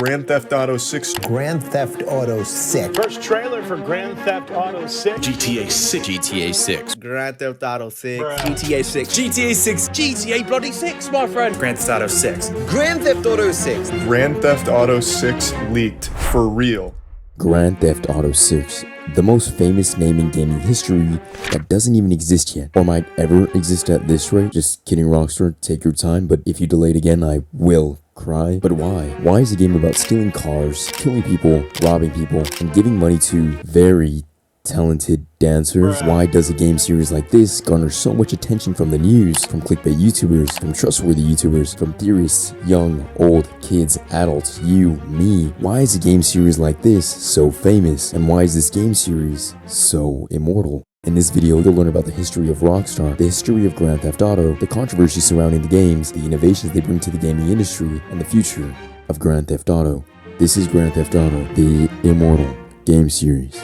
Grand Theft Auto 6. Grand Theft Auto 6. First trailer for Grand Theft Auto 6. GTA 6. GTA 6. Grand Theft Auto 6. GTA 6. GTA 6. GTA bloody 6, my friend. Grand Theft Auto 6. Grand Theft Auto 6. Grand Theft Auto 6 leaked. For real. Grand Theft Auto 6. The most famous name in gaming history that doesn't even exist yet, or might ever exist at this rate. Just kidding, Rockstar, take your time, but if you delay it again, I will cry. But why? Why is a game about stealing cars, killing people, robbing people, and giving money to very talented dancers? Why does a game series like this garner so much attention from the news, from clickbait YouTubers, from trustworthy YouTubers, from theorists, young, old, kids, adults, you, me? Why is a game series like this so famous? And why is this game series so immortal? In this video, you'll learn about the history of Rockstar, the history of Grand Theft Auto, the controversy surrounding the games, the innovations they bring to the gaming industry, and the future of Grand Theft Auto. This is Grand Theft Auto, the immortal game series.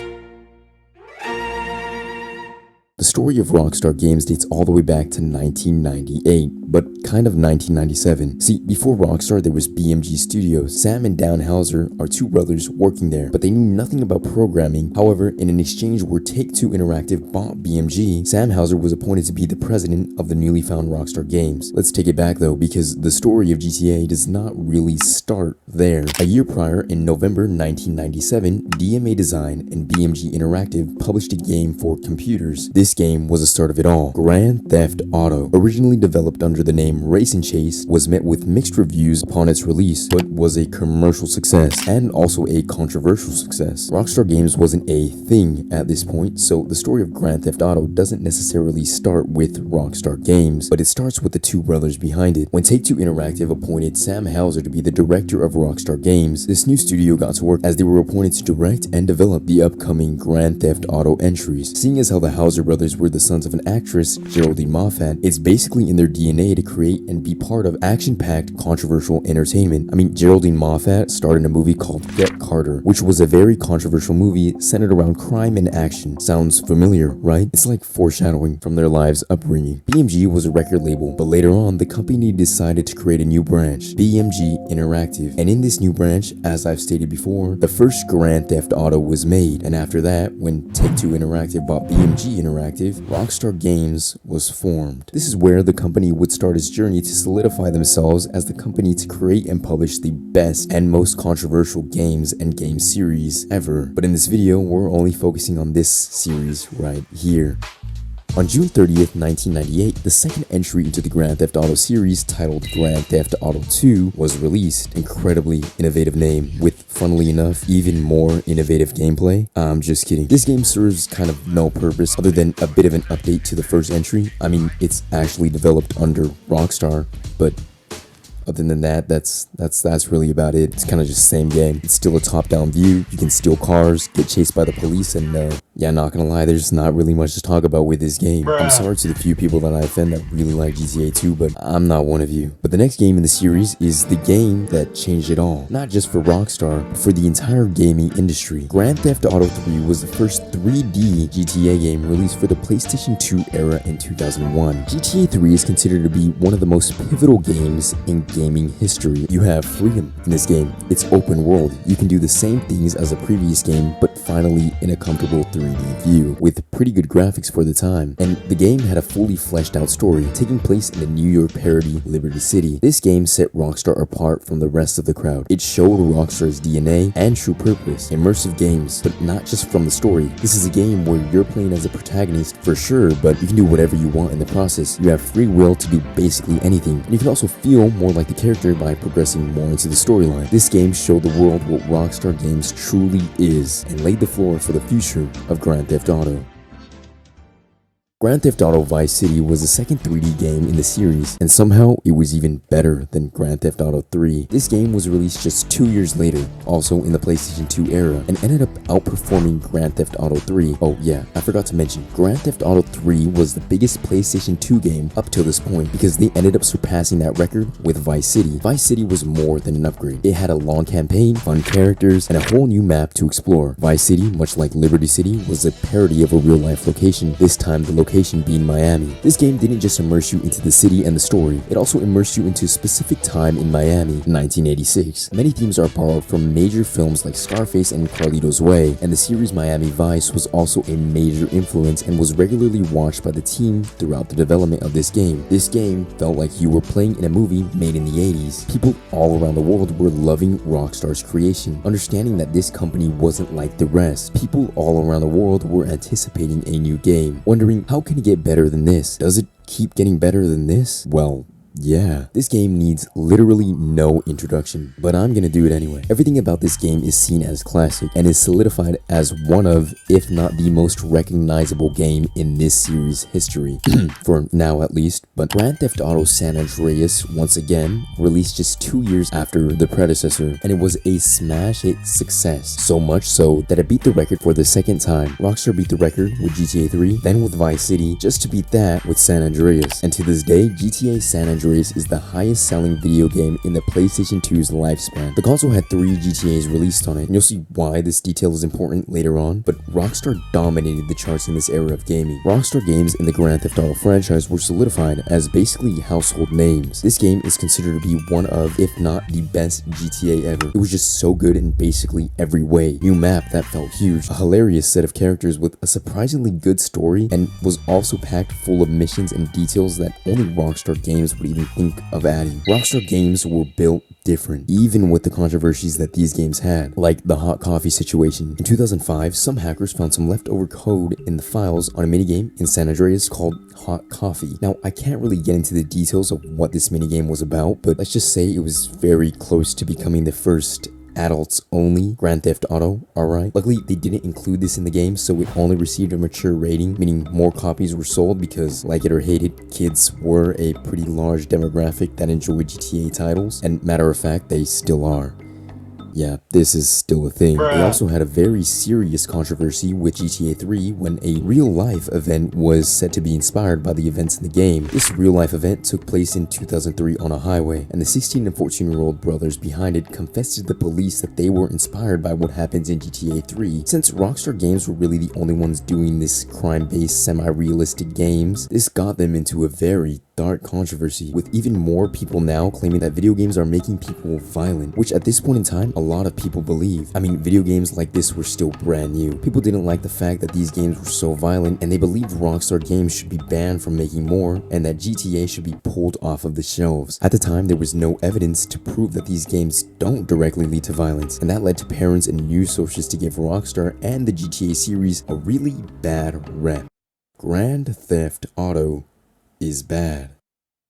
The story of Rockstar Games dates all the way back to 1998, but kind of 1997. See, before Rockstar, there was BMG Studios. Sam and Dan Houser are two brothers working there, but they knew nothing about programming. However, in an exchange where Take-Two Interactive bought BMG, Sam Houser was appointed to be the president of the newly found Rockstar Games. Let's take it back though, because the story of GTA does not really start there. A year prior, in November 1997, DMA Design and BMG Interactive published a game for computers. This game was the start of it all. Grand Theft Auto, originally developed under the name Race and Chase, was met with mixed reviews upon its release, but was a commercial success and also a controversial success. Rockstar Games wasn't a thing at this point, so the story of Grand Theft Auto doesn't necessarily start with Rockstar Games, but it starts with the two brothers behind it. When Take-Two Interactive appointed Sam Houser to be the director of Rockstar Games, this new studio got to work as they were appointed to direct and develop the upcoming Grand Theft Auto entries. Seeing as how the Houser brothers were the sons of an actress, Geraldine Moffat, it's basically in their DNA to create and be part of action-packed, controversial entertainment. I mean, Geraldine Moffat starred in a movie called Get Carter, which was a very controversial movie centered around crime and action. Sounds familiar, right? It's like foreshadowing from their lives' upbringing. BMG was a record label, but later on, the company decided to create a new branch, BMG Interactive. And in this new branch, as I've stated before, the first Grand Theft Auto was made. And after that, when Take-Two Interactive bought BMG Interactive, Rockstar Games was formed. This is where the company would start its journey to solidify themselves as the company to create and publish the best and most controversial games and game series ever. But in this video, we're only focusing on this series right here. On June 30th, 1998, the second entry into the Grand Theft Auto series, titled Grand Theft Auto 2, was released. Incredibly innovative name, with, funnily enough, even more innovative gameplay. I'm just kidding. This game serves kind of no purpose other than a bit of an update to the first entry. I mean, it's actually developed under Rockstar, but other than that, that's really about it. It's kind of just the same game. It's still a top-down view. You can steal cars, get chased by the police, and yeah, not gonna lie, there's not really much to talk about with this game. I'm sorry to the few people that I offend that really like GTA 2, but I'm not one of you. But the next game in the series is the game that changed it all. Not just for Rockstar, but for the entire gaming industry. Grand Theft Auto 3 was the first 3D GTA game released for the PlayStation 2 era in 2001. GTA 3 is considered to be one of the most pivotal games in gaming history. You have freedom in this game. It's open world. You can do the same things as a previous game, but finally in a comfortable 3D view with pretty good graphics for the time. And the game had a fully fleshed out story taking place in the New York parody Liberty City. This game set Rockstar apart from the rest of the crowd. It showed Rockstar's DNA and true purpose. Immersive games, but not just from the story. This is a game where you're playing as a protagonist for sure, but you can do whatever you want in the process. You have free will to do basically anything. And you can also feel more like the character by progressing more into the storyline. This game showed the world what Rockstar Games truly is and laid the floor for the future of Grand Theft Auto. Grand Theft Auto Vice City was the second 3D game in the series, and somehow it was even better than Grand Theft Auto 3. This game was released just 2 years later, also in the PlayStation 2 era, and ended up outperforming Grand Theft Auto 3. Oh yeah, I forgot to mention, Grand Theft Auto 3 was the biggest PlayStation 2 game up till this point, because they ended up surpassing that record with Vice City. Vice City was more than an upgrade. It had a long campaign, fun characters, and a whole new map to explore. Vice City, much like Liberty City, was a parody of a real-life location. This time, the location location being Miami. This game didn't just immerse you into the city and the story, it also immersed you into a specific time in Miami, 1986. Many themes are borrowed from major films like Scarface and Carlito's Way, and the series Miami Vice was also a major influence and was regularly watched by the team throughout the development of this game. This game felt like you were playing in a movie made in the 80s. People all around the world were loving Rockstar's creation, understanding that this company wasn't like the rest. People all around the world were anticipating a new game, wondering how can it get better than this? Does it keep getting better than this? Well, yeah, this game needs literally no introduction, but I'm gonna do it anyway. Everything about this game is seen as classic and is solidified as one of, if not the most recognizable game in this series' history, for now at least. But Grand Theft Auto San Andreas, once again, released just 2 years after the predecessor, and it was a smash hit success, so much so that it beat the record for the second time. Rockstar beat the record with GTA 3, then with Vice City, just to beat that with San Andreas, and to this day, GTA San Andreas is the highest selling video game in the PlayStation 2's lifespan. The console had 3 GTAs released on it, and you'll see why this detail is important later on, but Rockstar dominated the charts in this era of gaming. Rockstar games in the Grand Theft Auto franchise were solidified as basically household names. This game is considered to be one of, if not the best GTA ever. It was just so good in basically every way. New map that felt huge, a hilarious set of characters with a surprisingly good story, and was also packed full of missions and details that only Rockstar games would even think of adding. Rockstar games were built different, even with the controversies that these games had, like the hot coffee situation. In 2005, some hackers found some leftover code in the files on a minigame in San Andreas called Hot Coffee. Now, I can't really get into the details of what this minigame was about, but let's just say it was very close to becoming the first adults only Grand Theft Auto, alright? Luckily, they didn't include this in the game, so it only received a mature rating, meaning more copies were sold because, like it or hate it, kids were a pretty large demographic that enjoyed GTA titles, and matter of fact, they still are. Yeah, this is still a thing. They also had a very serious controversy with GTA 3 when a real-life event was said to be inspired by the events in the game. This real-life event took place in 2003 on a highway, and the 16 and 14-year-old brothers behind it confessed to the police that they were inspired by what happens in GTA 3. Since Rockstar Games were really the only ones doing this crime-based, semi-realistic games, this got them into a very dark controversy, with even more people now claiming that video games are making people violent, which at this point in time, a lot of people believe. I mean, video games like this were still brand new. People didn't like the fact that these games were so violent, and they believed Rockstar Games should be banned from making more, and that GTA should be pulled off of the shelves. At the time, there was no evidence to prove that these games don't directly lead to violence, and that led to parents and news sources to give Rockstar and the GTA series a really bad rep. Grand Theft Auto is bad.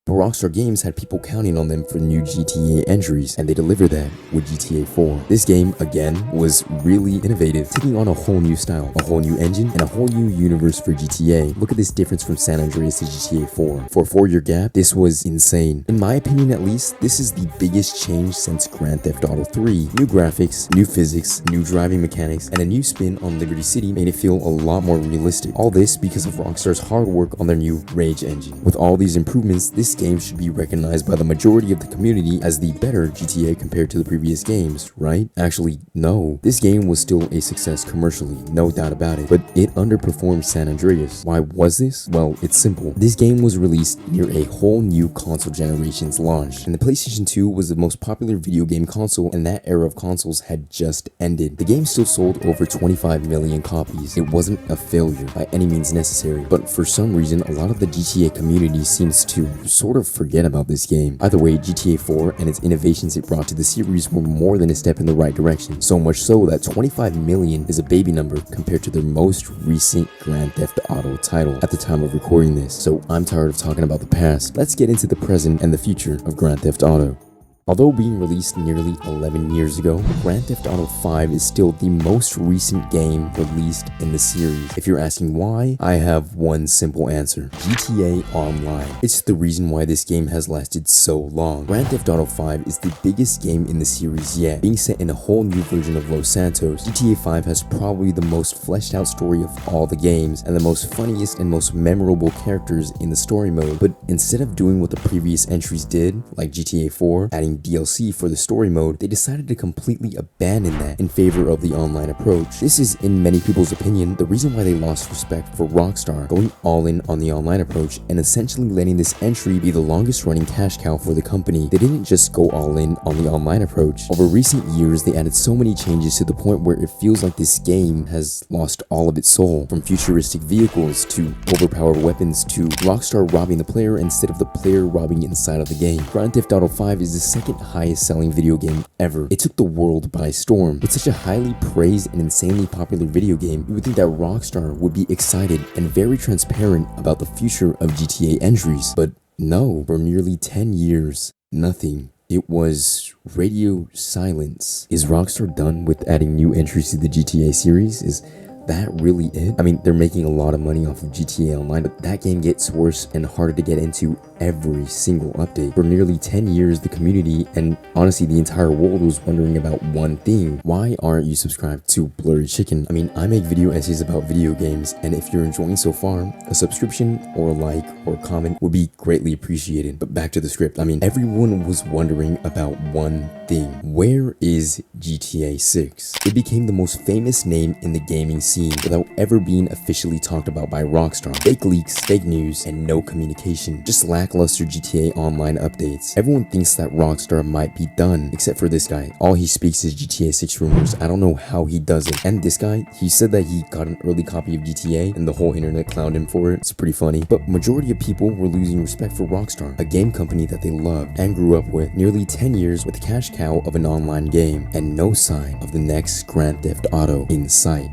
But Rockstar Games had people counting on them for new GTA entries, and they delivered that with GTA 4. This game, again, was really innovative, taking on a whole new style, a whole new engine, and a whole new universe for GTA. Look at this difference from San Andreas to GTA 4. For a 4-year gap, this was insane. In my opinion at least, this is the biggest change since Grand Theft Auto 3. New graphics, new physics, new driving mechanics, and a new spin on Liberty City made it feel a lot more realistic. All this because of Rockstar's hard work on their new Rage engine. With all these improvements, this game should be recognized by the majority of the community as the better GTA compared to the previous games, right? Actually, no. This game was still a success commercially, no doubt about it, but it underperformed San Andreas. Why was this? Well, it's simple. This game was released near a whole new console generation's launch, and the PlayStation 2 was the most popular video game console, and that era of consoles had just ended. The game still sold over 25 million copies. It wasn't a failure by any means necessary, but for some reason, a lot of the GTA community seems to sort of forget about this game. Either way, GTA 4 and its innovations it brought to the series were more than a step in the right direction, so much so that 25 million is a baby number compared to their most recent Grand Theft Auto title at the time of recording this. So I'm tired of talking about the past. Let's get into the present and the future of Grand Theft Auto. Although being released nearly 11 years ago, Grand Theft Auto 5 is still the most recent game released in the series. If you're asking why, I have one simple answer: GTA Online. It's the reason why this game has lasted so long. Grand Theft Auto 5 is the biggest game in the series yet. Being set in a whole new version of Los Santos, GTA 5 has probably the most fleshed out story of all the games, and the most funniest and most memorable characters in the story mode. But instead of doing what the previous entries did, like GTA 4, adding adding DLC for the story mode, they decided to completely abandon that in favor of the online approach. This is, in many people's opinion, the reason why they lost respect for Rockstar, going all in on the online approach and essentially letting this entry be the longest running cash cow for the company. They didn't just go all in on the online approach. Over recent years, they added so many changes to the point where it feels like this game has lost all of its soul. From futuristic vehicles to overpowered weapons to Rockstar robbing the player instead of the player robbing inside of the game. Grand Theft Auto 5 is the second highest selling video game ever. It took the world by storm. With such a highly praised and insanely popular video game, you would think that Rockstar would be excited and very transparent about the future of GTA entries. But no, for nearly 10 years, nothing. It was radio silence. Is Rockstar done with adding new entries to the GTA series? Is that really it? I mean, they're making a lot of money off of GTA Online, but that game gets worse and harder to get into every single update. For nearly 10 years, the community and honestly the entire world was wondering about one thing. Why aren't you subscribed to Blurry Chicken? I mean, I make video essays about video games, and if you're enjoying so far, a subscription or a like or a comment would be greatly appreciated. But back to the script. I mean, everyone was wondering about one thing. Where is GTA 6? It became the most famous name in the gaming scene without ever being officially talked about by Rockstar. Fake leaks, fake news, and no communication. Just lackluster GTA Online updates. Everyone thinks that Rockstar might be done, except for this guy. All he speaks is GTA 6 rumors. I don't know how he does it. And this guy, he said that he got an early copy of GTA and the whole internet clowned him for it. It's pretty funny. But majority of people were losing respect for Rockstar, a game company that they loved and grew up with. Nearly 10 years with the cash cow of an online game and no sign of the next Grand Theft Auto in sight.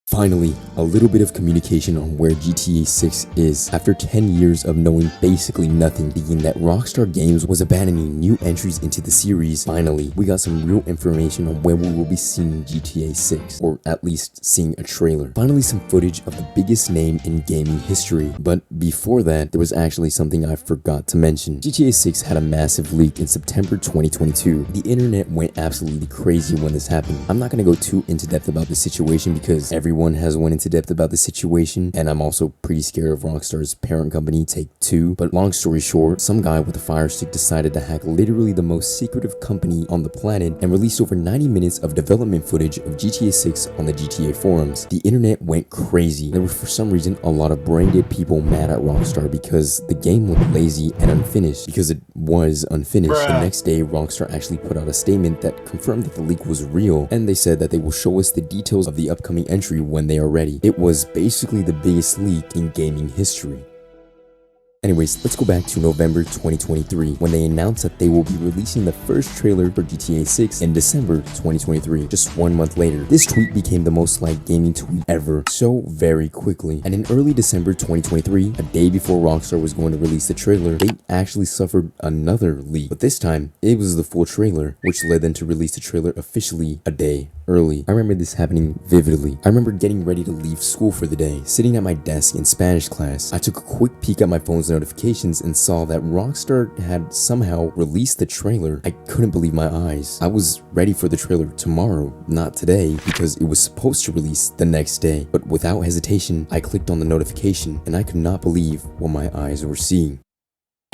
Finally, a little bit of communication on where GTA 6 is. After 10 years of knowing basically nothing, thinking that Rockstar Games was abandoning new entries into the series, finally, we got some real information on when we will be seeing GTA 6, or at least seeing a trailer. Finally, some footage of the biggest name in gaming history. But before that, there was actually something I forgot to mention. GTA 6 had a massive leak in September 2022. The internet went absolutely crazy when this happened. I'm not gonna go too into depth about the situation because everyone has went into depth about the situation, and I'm also pretty scared of Rockstar's parent company, Take-Two. But long story short, some guy with a fire stick decided to hack literally the most secretive company on the planet and released over 90 minutes of development footage of GTA 6 on the GTA forums. The internet went crazy. There were for some reason a lot of brain-dead people mad at Rockstar because the game looked lazy and unfinished, because it was unfinished. The next day, Rockstar actually put out a statement that confirmed that the leak was real, and they said that they will show us the details of the upcoming entry when they are ready. It was basically the biggest leak in gaming history. Anyways, let's go back to November 2023 when they announced that they will be releasing the first trailer for GTA 6 in December 2023, just 1 month later. This tweet became the most liked gaming tweet ever so very quickly. And in early December 2023, a day before Rockstar was going to release the trailer, they actually suffered another leak. But this time, it was the full trailer, which led them to release the trailer officially a day early. I remember this happening vividly. I remember getting ready to leave school for the day, sitting at my desk in Spanish class. I took a quick peek at my phone's notifications and saw that Rockstar had somehow released the trailer. I couldn't believe my eyes. I was ready for the trailer tomorrow, not today, because it was supposed to release the next day. But without hesitation, I clicked on the notification and I could not believe what my eyes were seeing.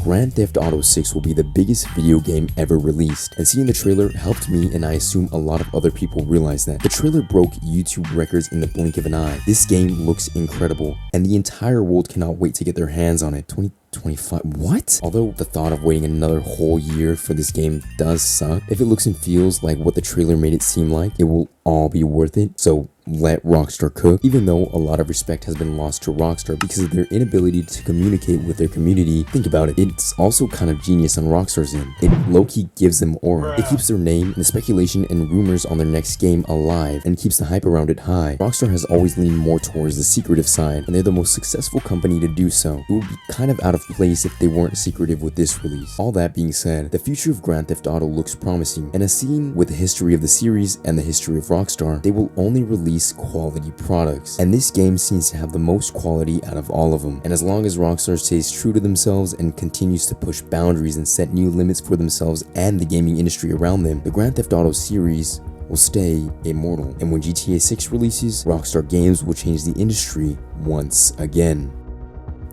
Grand Theft Auto 6 will be the biggest video game ever released, and seeing the trailer helped me, and I assume a lot of other people realized that. The trailer broke YouTube records in the blink of an eye. This game looks incredible, and the entire world cannot wait to get their hands on it. 2025, what? Although the thought of waiting another whole year for this game does suck, if it looks and feels like what the trailer made it seem like, it will all be worth it. So let Rockstar cook. Even though a lot of respect has been lost to Rockstar because of their inability to communicate with their community, think about it, it's also kind of genius on Rockstar's end. It low-key gives them aura. It keeps their name and the speculation and rumors on their next game alive and keeps the hype around it high. Rockstar has always leaned more towards the secretive side, and they're the most successful company to do so. It would be kind of out of place if they weren't secretive with this release. All that being said, the future of Grand Theft Auto looks promising, and as seen with the history of the series and the history of Rockstar, they will only release quality products, and this game seems to have the most quality out of all of them. And as long as Rockstar stays true to themselves and continues to push boundaries and set new limits for themselves and the gaming industry around them, the Grand Theft Auto series will stay immortal. And when GTA 6 releases, Rockstar Games will change the industry once again.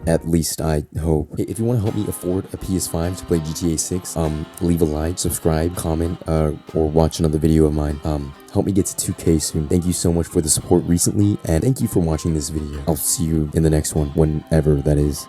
At least I hope. Hey, if you want to help me afford a PS5 to play GTA 6, leave a like, subscribe, comment, or watch another video of mine. Help me get to 2K soon. Thank you so much for the support recently, and thank you for watching this video. I'll see you in the next one, whenever that is.